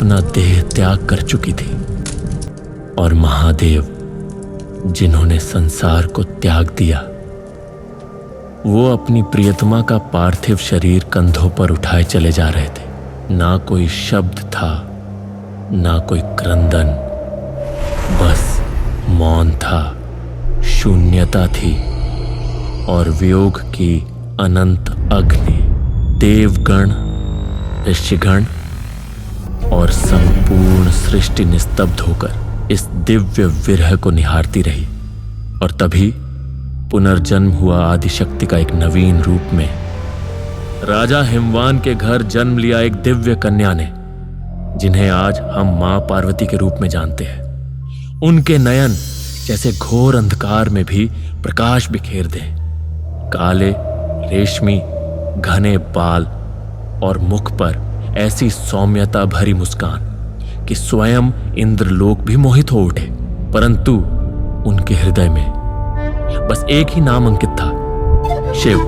अपना देह त्याग कर चुकी थी और महादेव जिन्होंने संसार को त्याग दिया, वो अपनी प्रियतमा का पार्थिव शरीर कंधों पर उठाए चले जा रहे थे। ना कोई शब्द था, ना कोई क्रंदन, बस मौन था, शून्यता थी और वियोग की अनंत अग्नि। देवगण, ऋषिगण और संपूर्ण सृष्टि निस्तब्ध होकर इस दिव्य विरह को निहारती रही। और तभी पुनर्जन्म हुआ आदिशक्ति का एक नवीन रूप में। राजा हिमवान के घर जन्म लिया एक दिव्य कन्या ने, जिन्हें आज हम मां पार्वती के रूप में जानते हैं। उनके नयन जैसे घोर अंधकार में भी प्रकाश बिखेर दें। काले, रेशमी, घने बाल और मुख पर ऐसी सौम्यता भरी मुस्कान कि स्वयं इंद्रलोक भी मोहित हो उठे। परंतु उनके हृदय में बस एक ही नाम अंकित था, शिव।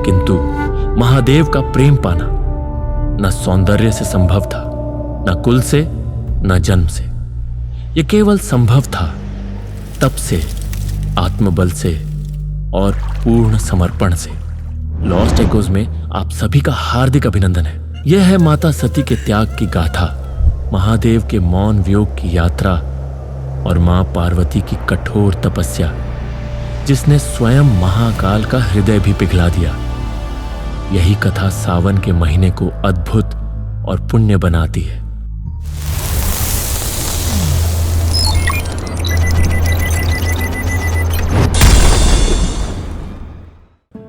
किंतु महादेव का प्रेम पाना न सौंदर्य से संभव था, न कुल से, न जन्म से। यह केवल संभव था तप से, आत्मबल से और पूर्ण समर्पण से। लॉस्ट एकोज में आप सभी का हार्दिक अभिनंदन है। यह है माता सती के त्याग की गाथा, महादेव के मौन वियोग की यात्रा और मां पार्वती की कठोर तपस्या, जिसने स्वयं महाकाल का हृदय भी पिघला दिया। यही कथा सावन के महीने को अद्भुत और पुण्य बनाती है।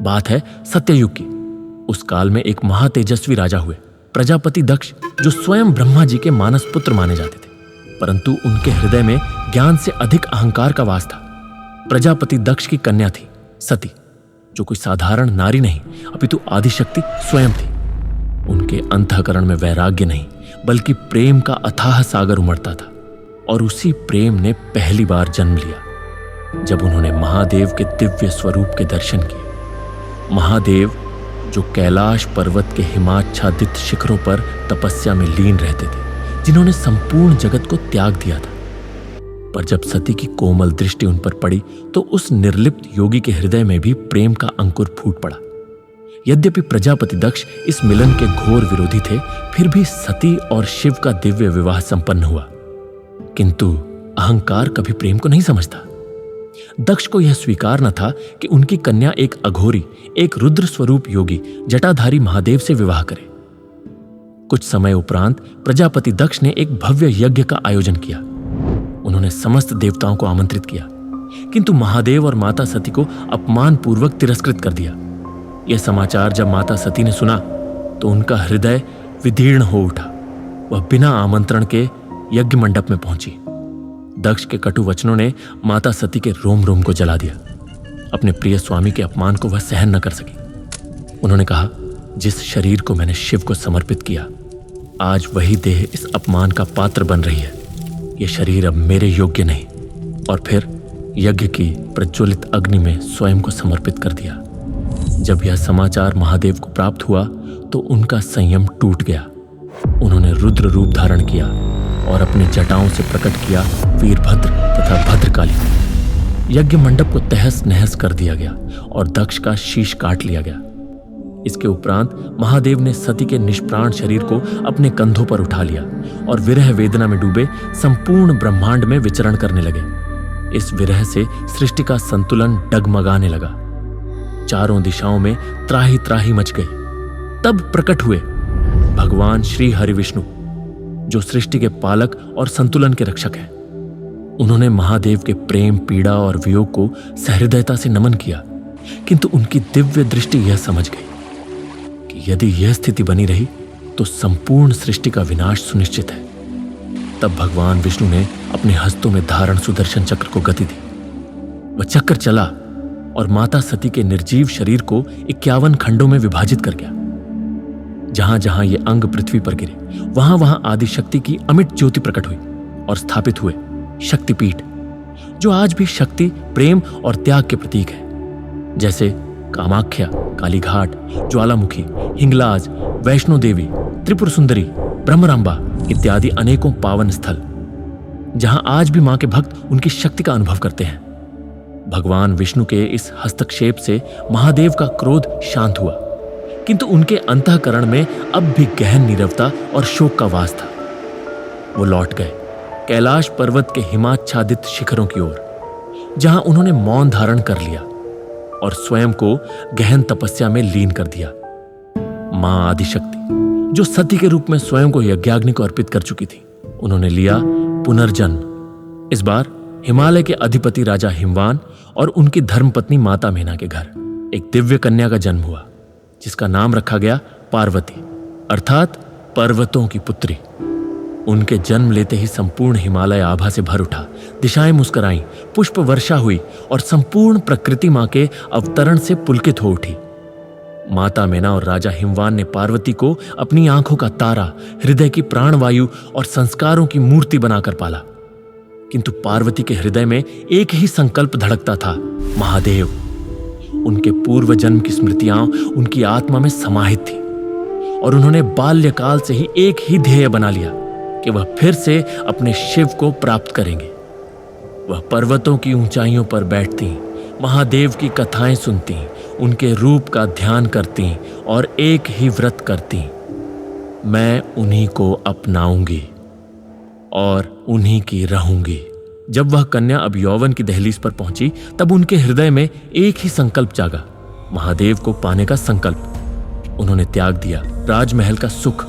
बात है सत्ययुग की। उस काल में एक महातेजस्वी राजा हुए, प्रजापति दक्ष, जो स्वयं ब्रह्मा जी के मानस पुत्र माने जाते थे। परंतु उनके हृदय में ज्ञान से अधिक अहंकार का वास था। प्रजापति दक्ष की कन्या थी सती, जो कोई साधारण नारी नहीं अपितु आदिशक्ति स्वयं थी। उनके अंतःकरण में वैराग्य नहीं बल्कि प्रेम का अथाह सागर उमड़ता था। और उसी प्रेम ने पहली बार जन्म लिया जब उन्होंने महादेव के दिव्य स्वरूप के दर्शन किए। महादेव जो कैलाश पर्वत के हिमाच्छादित शिखरों पर तपस्या में लीन रहते थे, जिन्होंने संपूर्ण जगत को त्याग दिया था। पर जब सती की कोमल दृष्टि उन पर पड़ी तो उस निर्लिप्त योगी के हृदय में भी प्रेम का अंकुर फूट पड़ा। यद्यपि प्रजापति दक्ष इस मिलन के घोर विरोधी थे, फिर भी सती और शिव का दिव्य विवाह संपन्न हुआ। किंतु अहंकार कभी प्रेम को नहीं समझता। दक्ष को यह स्वीकार न था कि उनकी कन्या एक अघोरी, एक रुद्र स्वरूप योगी जटाधारी महादेव से विवाह करे। कुछ समय उपरांत प्रजापति दक्ष ने एक भव्य यज्ञ का आयोजन किया। उन्होंने समस्त देवताओं को आमंत्रित किया, किंतु महादेव और माता सती को अपमानपूर्वक तिरस्कृत कर दिया। यह समाचार जब माता सती ने सुना तो उनका हृदय विदीर्ण हो उठा। वह बिना आमंत्रण के यज्ञ मंडप में पहुंची। दक्ष के कटु वचनों ने माता सती के रोम रोम को जला दिया। अपने प्रिय स्वामी के अपमान को वह सहन न कर सकी। उन्होंने कहा, जिस शरीर को मैंने शिव को समर्पित किया, आज वही देह इस अपमान का पात्र बन रही है। यह शरीर अब मेरे योग्य नहीं। और फिर यज्ञ की प्रज्वलित अग्नि में स्वयं को समर्पित कर दिया। जब यह समाचार महादेव को प्राप्त हुआ तो उनका संयम टूट गया। उन्होंने रुद्र रूप धारण किया और अपनी जटाओं से प्रकट किया वीरभद्र तथा भद्रकाली। यज्ञ मंडप को तहस नहस कर दिया गया और दक्ष का शीश काट लिया गया। इसके उपरांत महादेव ने सती के निष्प्राण शरीर को अपने कंधों पर उठा लिया और विरह वेदना में डूबे संपूर्ण ब्रह्मांड में विचरण करने लगे। इस विरह से सृष्टि का संतुलन डगमगाने लगा। चारों दिशाओं में त्राही त्राही मच गई। तब प्रकट हुए भगवान श्री हरि विष्णु, जो सृष्टि के पालक और संतुलन के रक्षक हैं। उन्होंने महादेव के प्रेम, पीड़ा और वियोग को सहृदयता से नमन किया, किंतु उनकी दिव्य दृष्टि यह समझ गई कि यदि यह स्थिति बनी रही तो संपूर्ण सृष्टि का विनाश सुनिश्चित है। तब भगवान विष्णु ने अपने हस्तों में धारण सुदर्शन चक्र को गति दी। वह चक्र चला और माता सती के निर्जीव शरीर को 51 खंडों में विभाजित कर गया। जहां जहां ये अंग पृथ्वी पर गिरे, वहां वहां आदिशक्ति की अमिट ज्योति प्रकट हुई और स्थापित हुए शक्तिपीठ, जो आज भी शक्ति, प्रेम और त्याग के प्रतीक है। जैसे कामाख्या, कालीघाट, ज्वालामुखी, हिंगलाज, वैष्णो देवी, त्रिपुर सुंदरी, ब्रह्मरांबा, इत्यादि अनेकों पावन स्थल, जहां आज भी मां के भक्त उनकी शक्ति का अनुभव करते हैं। भगवान विष्णु के इस हस्तक्षेप से महादेव का क्रोध शांत हुआ, किंतु उनके अंतःकरण में अब भी गहन नीरवता और शोक का वास था। वो लौट गए कैलाश पर्वत के हिमाच्छादित शिखरों की ओर, जहां उन्होंने मौन धारण कर लिया और स्वयं को गहन तपस्या में लीन कर दिया। मां आदिशक्ति, जो सती के रूप में स्वयं को यज्ञाग्नि को अर्पित कर चुकी थी, उन्होंने लिया पुनर्जन्म। इस बार हिमालय के अधिपति राजा हिमवान और उनकी धर्मपत्नी माता मेना के घर एक दिव्य कन्या का जन्म हुआ, जिसका नाम रखा गया पार्वती, अर्थात पर्वतों की पुत्री। उनके जन्म लेते ही संपूर्ण हिमालय आभा से भर उठा, दिशाएं मुस्कुराईं, पुष्प वर्षा हुई और संपूर्ण प्रकृति मां के अवतरण से पुलकित हो उठी। माता मेना और राजा हिमवान ने पार्वती को अपनी आंखों का तारा, हृदय की प्राणवायु और संस्कारों की मूर्ति बनाकर पाला। किंतु पार्वती के हृदय में एक ही संकल्प धड़कता था, महादेव। उनके पूर्व जन्म की स्मृतियां उनकी आत्मा में समाहित थी और उन्होंने बाल्यकाल से ही एक ही ध्येय बना लिया कि वह फिर से अपने शिव को प्राप्त करेंगे। वह पर्वतों की ऊंचाइयों पर बैठती, महादेव की कथाएं सुनती, उनके रूप का ध्यान करती और एक ही व्रत करती, मैं उन्हीं को अपनाऊंगी और उन्हीं की रहूंगी। जब वह कन्या अब यौवन की दहलीज पर पहुंची, तब उनके हृदय में एक ही संकल्प जागा, महादेव को पाने का संकल्प। उन्होंने त्याग दिया राजमहल का सुख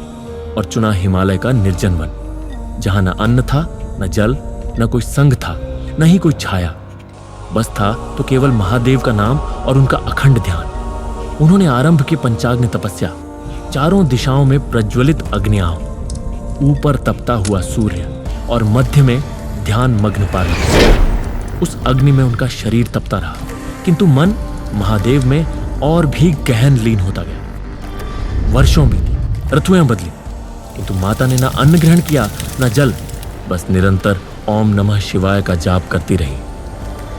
और चुना हिमालय का निर्जन वन, जहां न अन्न था, न जल, न कोई संग था, न ही कोई छाया। बस था तो केवल महादेव का नाम और उनका अखंड ध्यान। उन्होंने आरंभ की पंचाग्नि तपस्या, चारों दिशाओं में प्रज्वलित अग्नियां, ऊपर तपता हुआ सूर्य और मध्य में ध्यान मग्न पार्वती। उस अग्नि में उनका शरीर तपता रहा, किंतु मन महादेव में और भी गहन लीन होता गया। वर्षों बीती, ऋतुएं बदली, किंतु माता ने न अन्न ग्रहण किया, न जल, बस निरंतर ओम नमः शिवाय का जाप करती रही।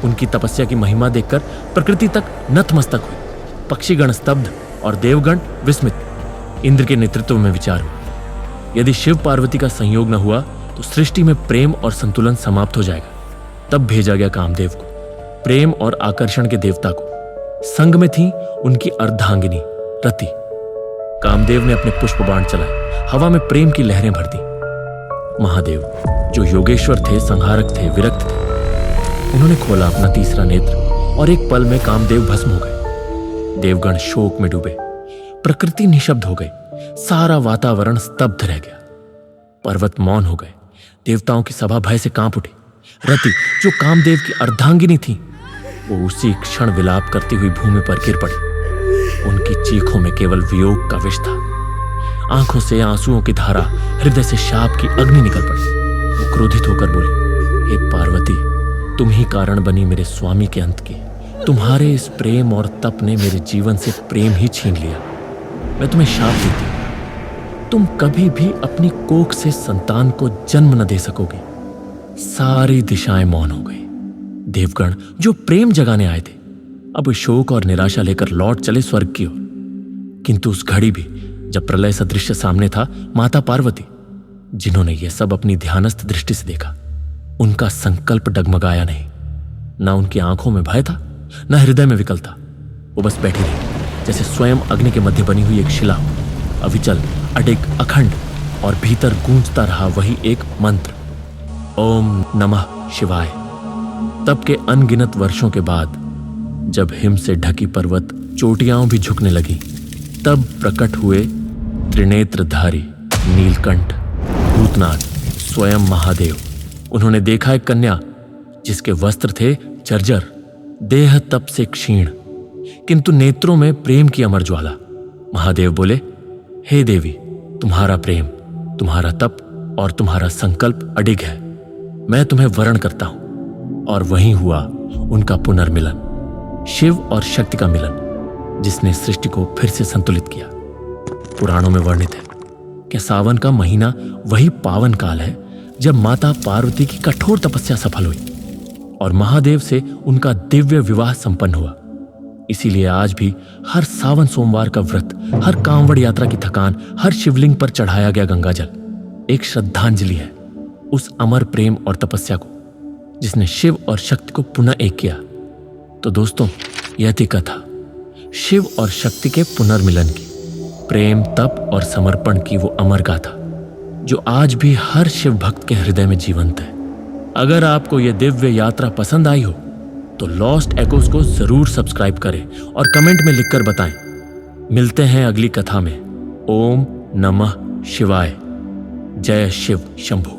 उनकी तपस्या की महिमा देखकर प्रकृति तक नतमस्तक हुई, पक्षीगण स्तब्ध और देवगण विस्मित। इंद्र के नेतृत्व में विचार हुआ, यदि शिव पार्वती का संयोग न हुआ तो सृष्टि में प्रेम और संतुलन समाप्त हो जाएगा। तब भेजा गया कामदेव को, प्रेम और आकर्षण के देवता को। संग में थी उनकी अर्धांगिनी रति। कामदेव ने अपने पुष्प बाण चलाए, हवा में प्रेम की लहरें भर दी। महादेव, जो योगेश्वर थे, संहारक थे, विरक्त थे, उन्होंने खोला अपना तीसरा नेत्र और एक पल में कामदेव भस्म हो गए। देवगण शोक में डूबे, प्रकृति निशब्द हो गई, सारा वातावरण स्तब्ध रह गया। पर्वत मौन हो गए, देवताओं की सभा भय से कांप उठी। रति, जो कामदेव की अर्धांगिनी थी, वो उसी क्षण विलाप करती हुई भूमि पर गिर पड़ी। उनकी चीखों में केवल वियोग का विष था। आंखों से आंसुओं की धारा, हृदय से शाप की अग्नि निकल पड़ी। वो क्रोधित होकर बोली, हे पार्वती, तुम ही कारण बनी मेरे स्वामी के अंत की। तुम्हारे इस प्रेम और तप ने मेरे जीवन से प्रेम ही छीन लिया। मैं तुम्हें शाप देती हूं, तुम कभी भी अपनी कोख से संतान को जन्म न दे सकोगे। सारी दिशाएं मौन हो गई। देवगण, जो प्रेम जगाने आए थे, अब शोक और निराशा लेकर लौट चले स्वर्ग की ओर। किंतु उस घड़ी भी जब प्रलय सदृश्य सामने था, माता पार्वती, जिन्होंने यह सब अपनी ध्यानस्थ दृष्टि से देखा, उनका संकल्प डगमगाया नहीं। न उनकी आंखों में भय था, न हृदय में विकलता। वो बस बैठी रही, जैसे स्वयं अग्नि के मध्य बनी हुई एक शिला हो, अविचल, अडिग, अखंड, और भीतर गूंजता रहा वही एक मंत्र, ओम नमः शिवाय। तब के अनगिनत वर्षों के बाद, जब हिम से ढकी पर्वत चोटियां भी झुकने लगी, तब प्रकट हुए त्रिनेत्रधारी नीलकंठ, भूतनाथ, स्वयं महादेव। उन्होंने देखा एक कन्या, जिसके वस्त्र थे जर्जर, देह तप से क्षीण, किंतु नेत्रों में प्रेम की अमर ज्वाला। महादेव बोले, हे देवी, तुम्हारा प्रेम, तुम्हारा तप और तुम्हारा संकल्प अडिग है। मैं तुम्हें वरण करता हूं। और वहीं हुआ उनका पुनर्मिलन, शिव और शक्ति का मिलन, जिसने सृष्टि को फिर से संतुलित किया। पुराणों में वर्णित है कि सावन का महीना वही पावन काल है जब माता पार्वती की कठोर तपस्या सफल हुई और महादेव से उनका दिव्य विवाह संपन्न हुआ। इसीलिए आज भी हर सावन सोमवार का व्रत, हर कांवड़ यात्रा की थकान, हर शिवलिंग पर चढ़ाया गया गंगाजल, एक श्रद्धांजलि है उस अमर प्रेम और तपस्या को जिसने शिव और शक्ति को पुनः एक किया। तो दोस्तों, यह थी कथा शिव और शक्ति के पुनर्मिलन की, प्रेम, तप और समर्पण की वो अमर गाथा जो आज भी हर शिव भक्त के हृदय में जीवंत है। अगर आपको यह दिव्य यात्रा पसंद आई हो तो लॉस्ट एकोस को जरूर सब्सक्राइब करें और कमेंट में लिखकर बताएं। मिलते हैं अगली कथा में। ओम नमः शिवाय। जय शिव शंभू।